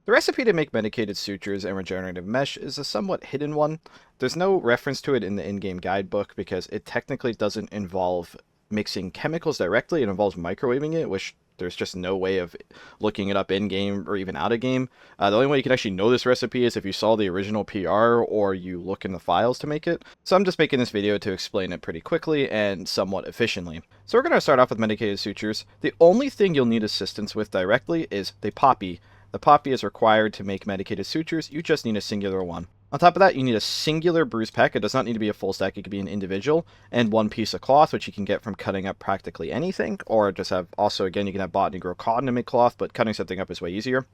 The recipe to make medicated sutures and regenerative mesh is a somewhat hidden one. There's no reference to it in the in-game guidebook because it technically doesn't involve mixing chemicals directly. It involves microwaving it, which there's just no way of looking it up in-game or even out-of-game. The only way you can actually know this recipe is if you saw the original PR or you look in the files to make it. So I'm just making this video to explain it pretty quickly and somewhat efficiently. So we're going to start off with medicated sutures. The only thing you'll need assistance with directly is the poppy. The poppy is required to make medicated sutures. You just need a singular one. On top of that, you need a singular bruise pack. It does not need to be a full stack. It could be an individual. And one piece of cloth, which you can get from cutting up practically anything. Or just have, also, again, you can have botany grow cotton to make cloth, but cutting something up is way easier.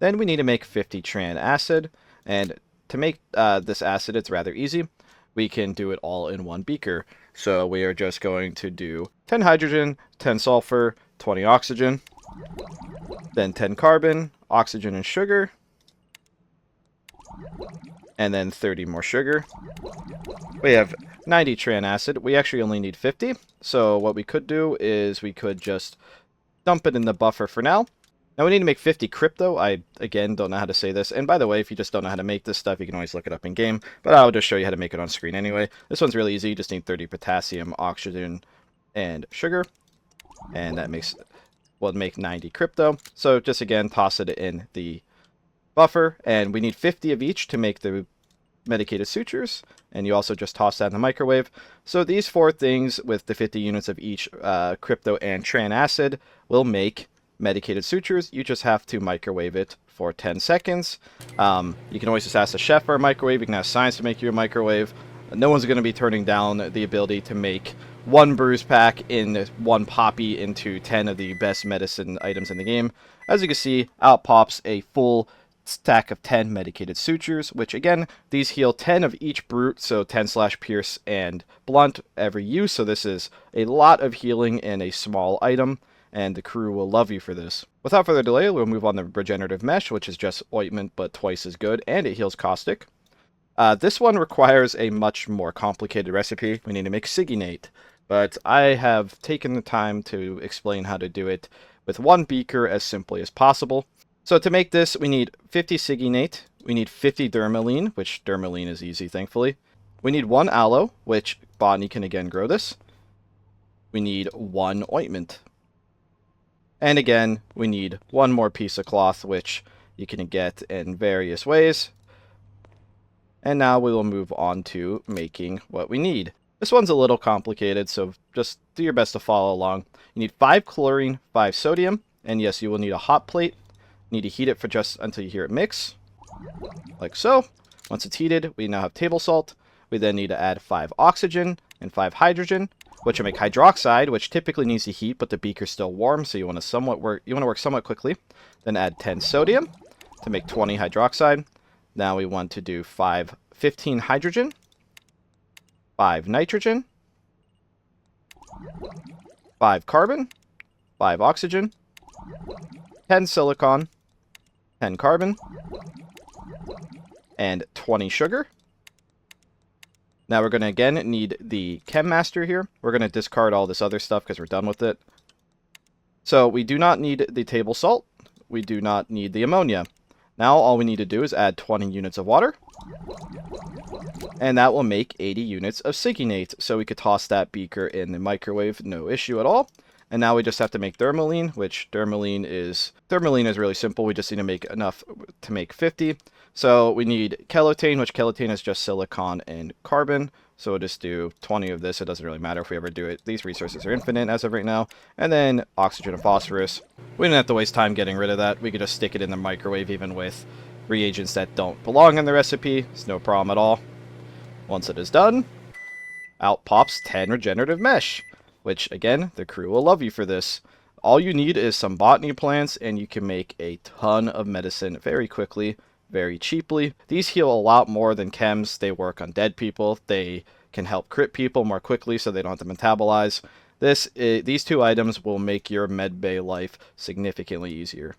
Then we need to make 50 tran acid. And to make this acid, it's rather easy. We can do it all in one beaker. So we are just going to do 10 hydrogen, 10 sulfur, 20 oxygen, then 10 carbon, oxygen and sugar, and then 30 more sugar. We have 90 tran acid. We actually only need 50, so what we could do is we could just dump it in the buffer for now. Now we need to make 50 crypto. I, again, don't know how to say this. And by the way, if you just don't know how to make this stuff, you can always look it up in game. But I'll just show you how to make it on screen anyway. This one's really easy. You just need 30 potassium, oxygen, and sugar. And that makes, will make 90 crypto. So just, again, toss it in the buffer. And we need 50 of each to make the medicated sutures. And you also just toss that in the microwave. So these four things with the 50 units of each crypto and tran acid will make medicated sutures. You just have to microwave it for 10 seconds. You can always just ask the chef for a microwave. You can ask science to make you a microwave. No one's going to be turning down the ability to make one bruise pack in one poppy into 10 of the best medicine items in the game. As you can see, out pops a full stack of 10 medicated sutures, which again, these heal 10 of each brute, so 10 slash pierce and blunt every use. So this is a lot of healing in a small item, and the crew will love you for this. Without further delay, we'll move on to regenerative mesh, which is just ointment but twice as good, and it heals caustic. This one requires a much more complicated recipe. We need to make siginate, but I have taken the time to explain how to do it with one beaker as simply as possible. So to make this, we need 50 siginate, we need 50 dermaline, which dermaline is easy, thankfully. We need 1 aloe, which botany can again grow this. We need 1 ointment. And again, we need 1 more piece of cloth, which you can get in various ways. And now we will move on to making what we need. This one's a little complicated, so just do your best to follow along. You need 5 chlorine, 5 sodium, and yes, you will need a hot plate. You need to heat it for just until you hear it mix, like so. Once it's heated, we now have table salt. We then need to add 5 oxygen and 5 hydrogen, which will make hydroxide, which typically needs to heat, but the beaker's still warm, so you want to work somewhat quickly. Then add 10 sodium to make 20 hydroxide. Now we want to do 15 hydrogen, 5 nitrogen, 5 carbon, 5 oxygen, 10 silicon, 10 carbon, and 20 sugar. Now we're going to again need the Chem Master here. We're going to discard all this other stuff because we're done with it. So we do not need the table salt. We do not need the ammonia. Now all we need to do is add 20 units of water. And that will make 80 units of siginate. So we could toss that beaker in the microwave, no issue at all. And now we just have to make dermaline, which dermaline is really simple. We just need to make enough to make 50. So we need kelotane, which kelotane is just silicon and carbon. So we'll just do 20 of this. It doesn't really matter if we ever do it. These resources are infinite as of right now. And then oxygen and phosphorus. We didn't have to waste time getting rid of that. We could just stick it in the microwave even with reagents that don't belong in the recipe. It's no problem at all. Once it is done, out pops 10 regenerative mesh, which again, the crew will love you for this. All you need is some botany plants and you can make a ton of medicine very quickly, very cheaply. These heal a lot more than chems. They work on dead people. They can help crit people more quickly so they don't have to metabolize. These two items will make your medbay life significantly easier.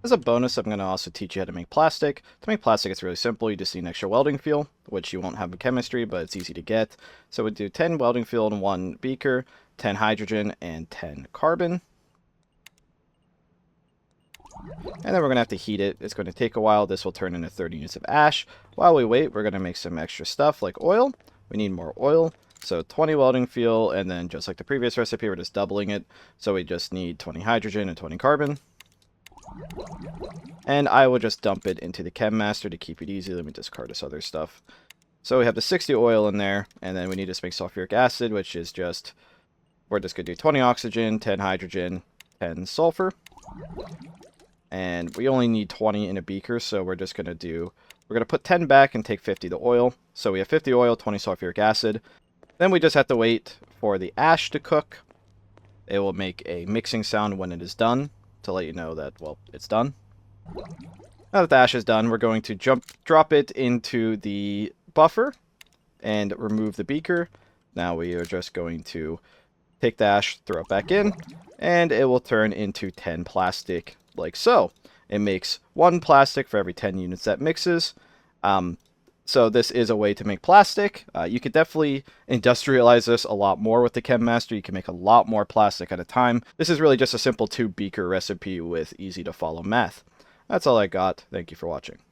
As a bonus, I'm going to also teach you how to make plastic. To make plastic, it's really simple. You just need an extra welding fuel, which you won't have in chemistry, but it's easy to get. So we do 10 welding fuel in 1 beaker, 10 hydrogen, and 10 carbon. And then we're going to have to heat it. It's going to take a while. This will turn into 30 units of ash. While we wait, we're going to make some extra stuff like oil. We need more oil. So 20 welding fuel, and then just like the previous recipe, we're just doubling it. So we just need 20 hydrogen and 20 carbon. And I will just dump it into the Chem Master to keep it easy. Let me discard this other stuff. So we have the 60 oil in there, and then we need to make sulfuric acid, which is just, we're just going to do 20 oxygen, 10 hydrogen, 10 sulfur. And we only need 20 in a beaker, so we're just going to put 10 back and take 50 the oil. So we have 50 oil, 20 sulfuric acid. Then we just have to wait for the ash to cook. It will make a mixing sound when it is done to let you know that, well, it's done. Now that the ash is done, we're going to drop it into the buffer and remove the beaker. Now we are just going to take the ash, throw it back in, and it will turn into 10 plastic like so. It makes 1 plastic for every 10 units that mixes. So this is a way to make plastic. You could definitely industrialize this a lot more with the Chem Master. You can make a lot more plastic at a time. This is really just a simple 2 beaker recipe with easy to follow math. That's all I got. Thank you for watching.